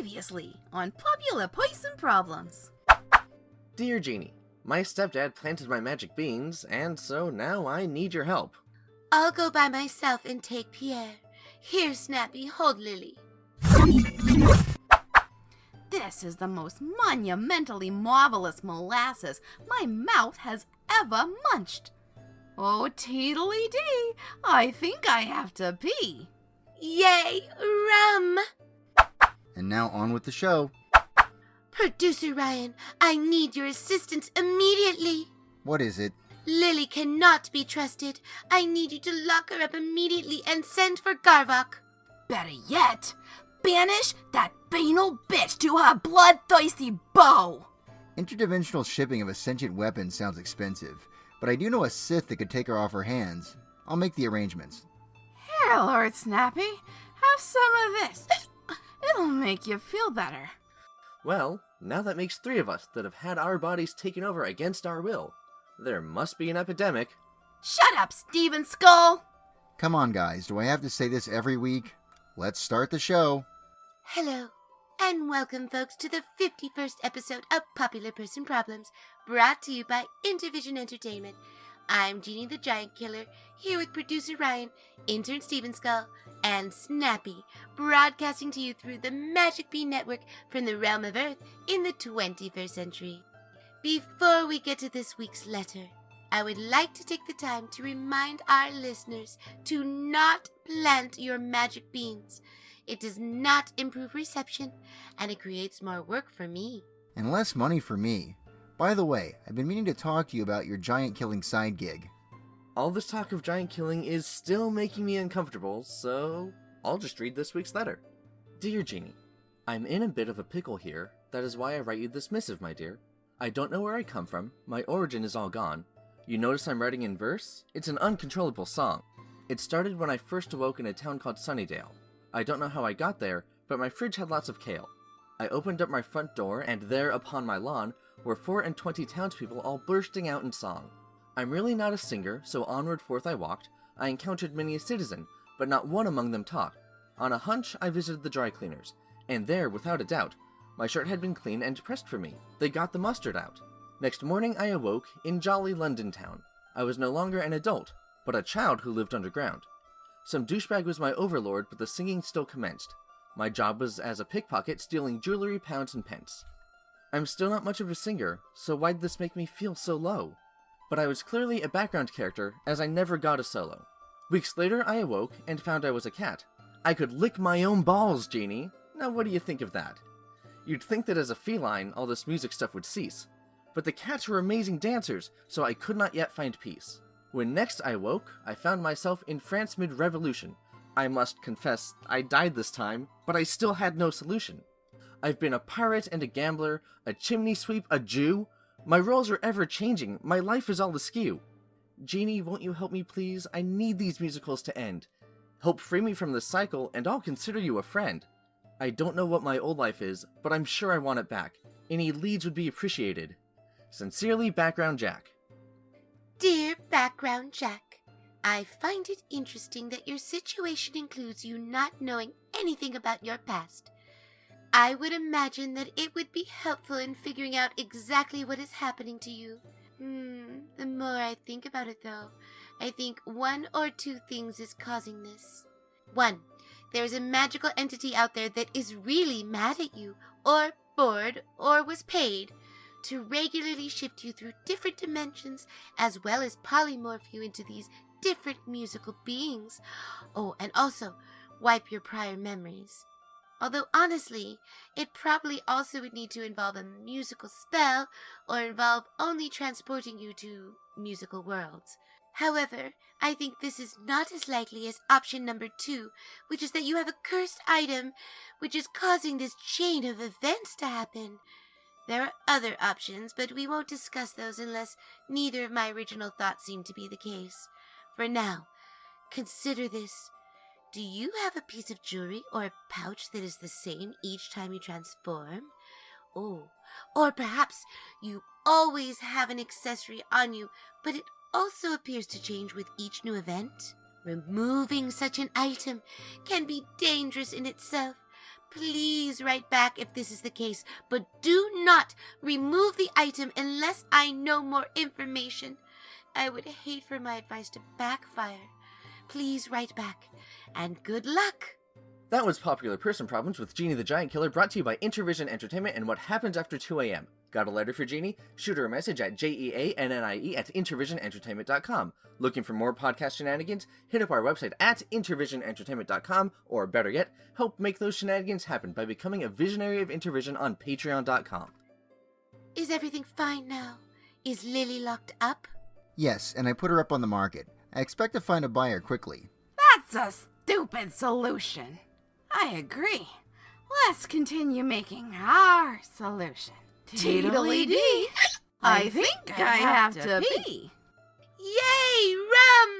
Previously on Popular Poison Problems. Dear Jeannie, my stepdad planted my magic beans, and so now I need your help. I'll go by myself and take Pierre. Here, Snappy, hold Lily. This is the most monumentally marvelous molasses my mouth has ever munched. Oh, teedly-dee, I think I have to pee. Yay, rum! And now on with the show. Producer Ryan, I need your assistance immediately. What is it? Lily cannot be trusted. I need you to lock her up immediately and send for Garvok. Better yet, banish that banal bitch to her bloodthirsty bow. Interdimensional shipping of a sentient weapon sounds expensive, but I do know a Sith that could take her off her hands. I'll make the arrangements. Here, Lord Snappy, have some of this. It'll make you feel better. Well, now that makes 3 of us that have had our bodies taken over against our will. There must be an epidemic. Shut up, Steven Skull! Come on, guys, do I have to say this every week? Let's start the show. Hello, and welcome, folks, to the 51st episode of Popular Person Problems, brought to you by Intervision Entertainment. I'm Jeannie the Giant Killer, here with producer Ryan, intern Steven Skull, and Snappy, broadcasting to you through the Magic Bean Network from the realm of Earth in the 21st century. Before we get to this week's letter, I would like to take the time to remind our listeners to not plant your magic beans. It does not improve reception, and it creates more work for me. And less money for me. By the way, I've been meaning to talk to you about your giant killing side gig. All this talk of giant killing is still making me uncomfortable, so I'll just read this week's letter. Dear Jeannie, I'm in a bit of a pickle here. That is why I write you this missive, my dear. I don't know where I come from. My origin is all gone. You notice I'm writing in verse? It's an uncontrollable song. It started when I first awoke in a town called Sunnydale. I don't know how I got there, but my fridge had lots of kale. I opened up my front door, and there upon my lawn were 24 townspeople all bursting out in song. I'm really not a singer, so onward forth I walked. I encountered many a citizen, but not one among them talked. On a hunch, I visited the dry cleaners, and there, without a doubt, my shirt had been cleaned and pressed for me. They got the mustard out. Next morning I awoke in jolly London town. I was no longer an adult, but a child who lived underground. Some douchebag was my overlord, but the singing still commenced. My job was as a pickpocket, stealing jewelry, pounds, and pence. I'm still not much of a singer, so why'd this make me feel so low? But I was clearly a background character, as I never got a solo. Weeks later I awoke and found I was a cat. I could lick my own balls, Jeannie. Now what do you think of that? You'd think that as a feline, all this music stuff would cease. But the cats were amazing dancers, so I could not yet find peace. When next I woke, I found myself in France mid-revolution. I must confess, I died this time, but I still had no solution. I've been a pirate and a gambler, a chimney sweep, a Jew. My roles are ever changing, my life is all askew. Jeannie, won't you help me please? I need these musicals to end. Help free me from this cycle, and I'll consider you a friend. I don't know what my old life is, but I'm sure I want it back. Any leads would be appreciated. Sincerely, Background Jack. Dear Background Jack, I find it interesting that your situation includes you not knowing anything about your past. I would imagine that it would be helpful in figuring out exactly what is happening to you. The more I think about it though, I think 1 or 2 things is causing this. 1, there is a magical entity out there that is really mad at you, or bored, or was paid to regularly shift you through different dimensions, as well as polymorph you into these different musical beings. Oh, and also wipe your prior memories. Although honestly, it probably also would need to involve a musical spell, or involve only transporting you to musical worlds. However, I think this is not as likely as option number 2, which is that you have a cursed item which is causing this chain of events to happen. There are other options, but we won't discuss those unless neither of my original thoughts seem to be the case. For now, consider this. Do you have a piece of jewelry or a pouch that is the same each time you transform? Oh, or perhaps you always have an accessory on you, but it also appears to change with each new event? Removing such an item can be dangerous in itself, Please write back if this is the case, but do not remove the item unless I know more information. I would hate for my advice to backfire. Please write back, and good luck. That was Popular Person Problems with Jeannie the Giant Killer, brought to you by Intervision Entertainment and What Happens After 2 a.m. Got a letter for Jeannie? Shoot her a message at jeannie@intervisionentertainment.com. Looking for more podcast shenanigans? Hit up our website at intervisionentertainment.com, or better yet, help make those shenanigans happen by becoming a visionary of Intervision on patreon.com. Is everything fine now? Is Lily locked up? Yes, and I put her up on the market. I expect to find a buyer quickly. That's a stupid solution. I agree. Let's continue making our solution. Tweedledee. I think I have to pee. Yay, rum!